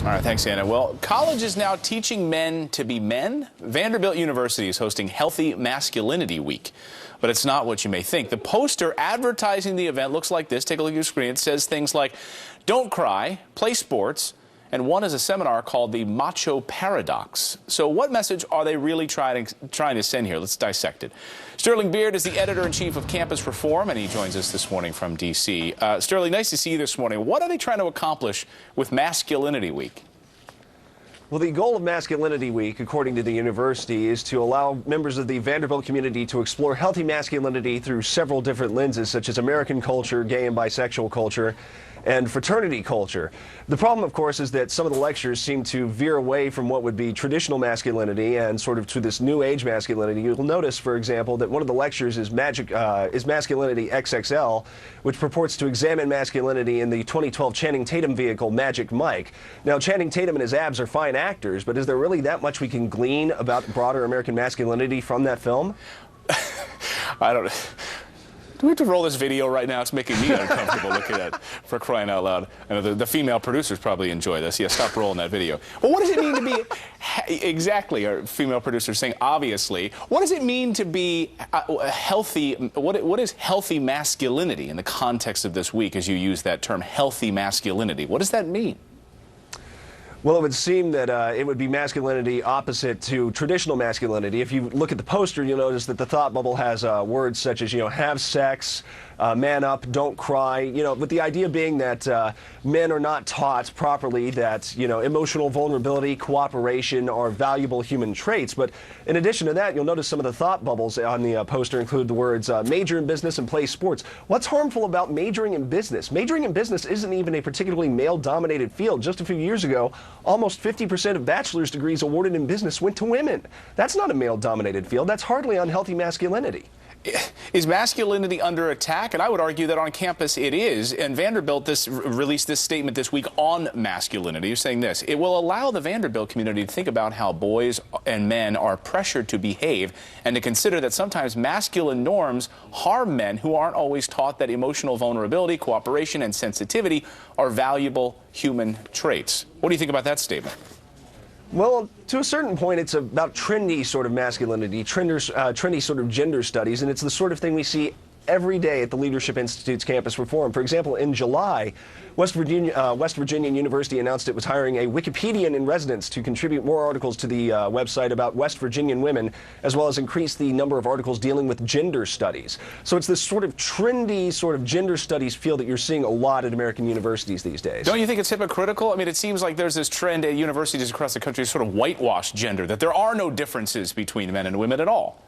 All right, thanks, Anna. Well, college is now teaching men to be men. Vanderbilt University is hosting Healthy Masculinity Week, but it's not what you may think. The poster advertising the event looks like this. Take a look at your screen. It says things like, "Don't cry, play sports," and one is a seminar called the Macho Paradox. So what message are they really trying to send here? Let's dissect it. Sterling Beard is the editor-in-chief of Campus Reform, and he joins us this morning from D.C. Sterling, nice to see you this morning. What are they trying to accomplish with Masculinity Week? Well, the goal of Masculinity Week, according to the university, is to allow members of the Vanderbilt community to explore healthy masculinity through several different lenses, such as American culture, gay and bisexual culture, and fraternity culture. The problem, of course, is that some of the lectures seem to veer away from what would be traditional masculinity and sort of to this new age masculinity. You'll notice, for example, that one of the lectures is Masculinity XXL, which purports to examine masculinity in the 2012 Channing Tatum vehicle, Magic Mike. Now, Channing Tatum and his abs are fine actors, but is there really that much we can glean about broader American masculinity from that film? I don't... Do we have to roll this video right now? It's making me uncomfortable looking at it, for crying out loud. I know the female producers probably enjoy this. Yeah, stop rolling that video. Well, what does it mean to be... Exactly, our female producers saying, obviously. What does it mean to be healthy? What is healthy masculinity in the context of this week as you use that term, healthy masculinity? What does that mean? Well, it would seem that it would be masculinity opposite to traditional masculinity. If you look at the poster, you'll notice that the thought bubble has words such as, have sex, man up, don't cry, with the idea being that men are not taught properly that, emotional vulnerability, cooperation are valuable human traits. But in addition to that, you'll notice some of the thought bubbles on the poster include the words major in business and play sports. What's harmful about majoring in business? Majoring in business isn't even a particularly male-dominated field. Just a few years ago, almost 50% of bachelor's degrees awarded in business went to women. That's not a male-dominated field. That's hardly unhealthy masculinity. Is masculinity under attack? And I would argue that on campus it is. And Vanderbilt released this statement this week on masculinity. You're saying this: it will allow the Vanderbilt community to think about how boys and men are pressured to behave and to consider that sometimes masculine norms harm men who aren't always taught that emotional vulnerability, cooperation, and sensitivity are valuable human traits. What do you think about that statement? Well, to a certain point, it's about trendy sort of masculinity, trendy sort of gender studies, and it's the sort of thing we see every day at the Leadership Institute's Campus Reform. For example, in July, West Virginia University announced it was hiring a Wikipedian in residence to contribute more articles to the website about West Virginian women, as well as increase the number of articles dealing with gender studies. So it's this sort of trendy sort of gender studies field that you're seeing a lot at American universities these days. Don't you think it's hypocritical? I mean, it seems like there's this trend at universities across the country to sort of whitewash gender, that there are no differences between men and women at all.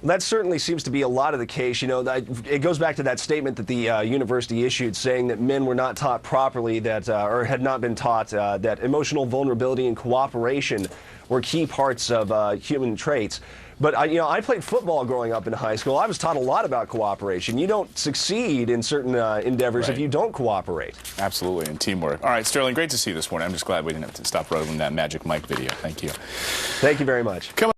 That certainly seems to be a lot of the case. It goes back to that statement that the university issued saying that men were not taught properly or had not been taught that emotional vulnerability and cooperation were key parts of human traits. But I played football growing up in high school. I was taught a lot about cooperation. You don't succeed in certain endeavors if you don't cooperate. Absolutely, and teamwork. All right, Sterling, great to see you this morning. I'm just glad we didn't have to stop rolling that Magic Mike video. Thank you. Thank you very much.